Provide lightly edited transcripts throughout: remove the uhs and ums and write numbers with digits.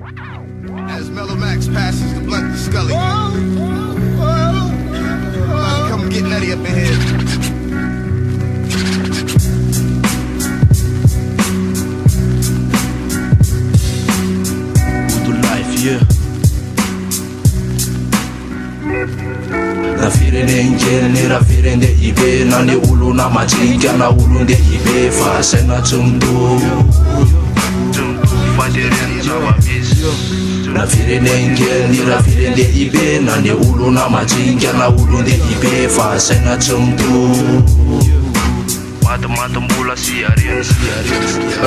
As Mellow Max passes the blunt to Scully. Come get Nutty up in here. Yeah. Na firenengeni ra firende ibe na ni ulu na majinga na ulu nde ibe fa sena tumdu faderen zawabis na firenengeni ra firende ibe na ni ulu na majinga na ulu nde ibe fa sena tumdu matam bola siarian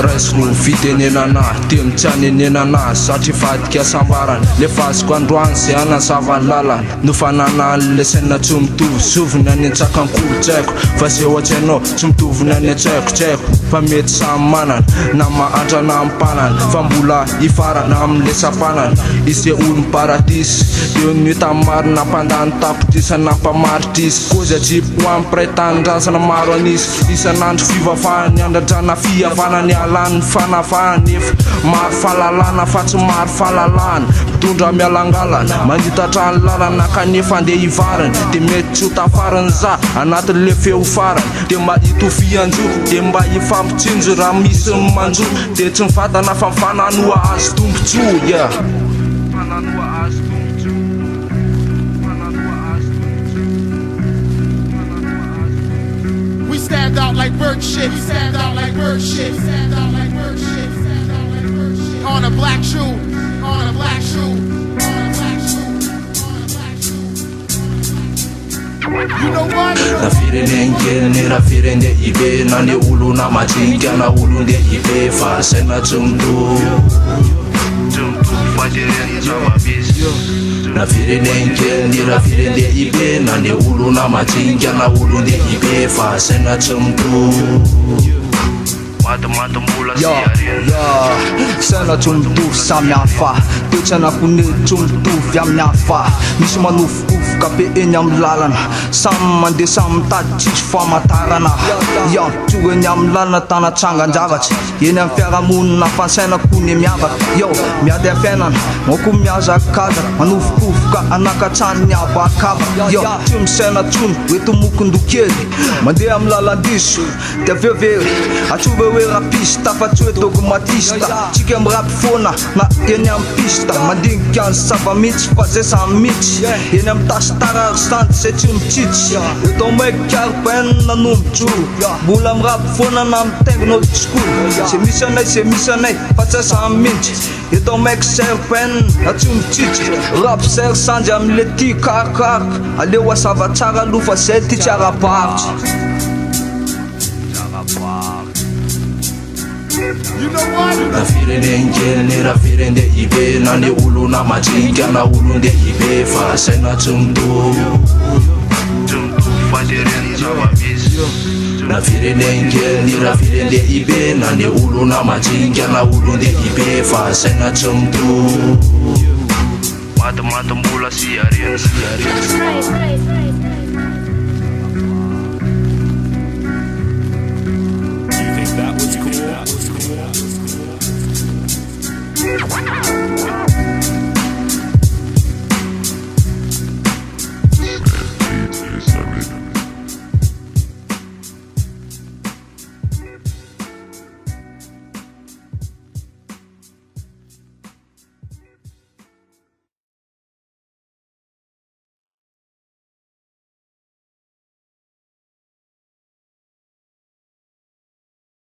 resnu fitenena na timtsanenena na satrifatika sambaran le fasiko androany se ana savalala no fanana le sena tsy mitovy sovina ny antsakan-kolotsaiko fa se ohatsy anao tsy mitovina ny antsaiko fa mety samy manana na mahantrana ampanana fa mbola ifarana am'le sapanana ise olo paradisy eo ny tamarina mpandany tapotrisa na mpamaritrisy koza tsipo ampiray-tanindrazana maro anisy isan'andro fivavahany andradrana fihavana ny alany fanavahany efa maro fahalalana fa tsy maro fahalalana mitondra mialangalana manditatra ny lalana kanefa andeha hivarany de mety tsy ho tafarany za anatin'le feo farany de mba hitofianjo de mba hifampitsinjo raha misy ny manjo de tsy mivantana fa mifananoa azy tombotso yeah. We stand out like bird shit. We stand out like bird shit. Stand out like bird shit. Stand out like bird shit. On a black shoe. On a black shoe. On a black shoe. On a black shoe. You know what? Na firenengeni ra firende ibe na ni ulu na majinga na ulu nde ibe fa sena tumdu faderen zawabis na firenengeni ra firende ibe na ni ulu na majinga na ulu nde ibe fa sena tumdu matam bola siarian sena tsy mitovy samy hafa toetrana kone tsy mitovy amin'ny hafa misy manofokofoka be eny amin'ny lalana samy mandeha samy mitady tsisy famantarana ya tsoga eny amin'ny lalana tanatsangan-javatsy eny amin'ny fiarahamonina fansaina kone miavaka yo miady afiainana moko miazakazaka manofokofoka anakatrany ny abakava yo tsy misaina tsony oetomokondokely mandeha amin'ny lalandiso de aveovery atsova hoe rapiste tafatsy hoe dogmatista tsika mirapy foana na eny amin'ny pista mandinika ny savamitsy fa zay samy mitsy eny amin'ny tasitara arsanty zay tsy mitsitsy eto maikarpenna nombotso mbola mirapy foana na mitengina old school se misy anay fa tsy samy mitsy eto maiky serpen na tsy mitsitsy rapy ser sandy am'le ty karakaraka aleo asava tsara aloha fa zay ty tsy araparitsy. You know what? na firenengeni ra firende ibe na ni ulu na majinga na ulu nde ibe fa sena tumdu faderen zawabis na firenengeni ra firende ibe na ni ulu na majinga na ulu nde ibe fa sena tumdu matam bola siarian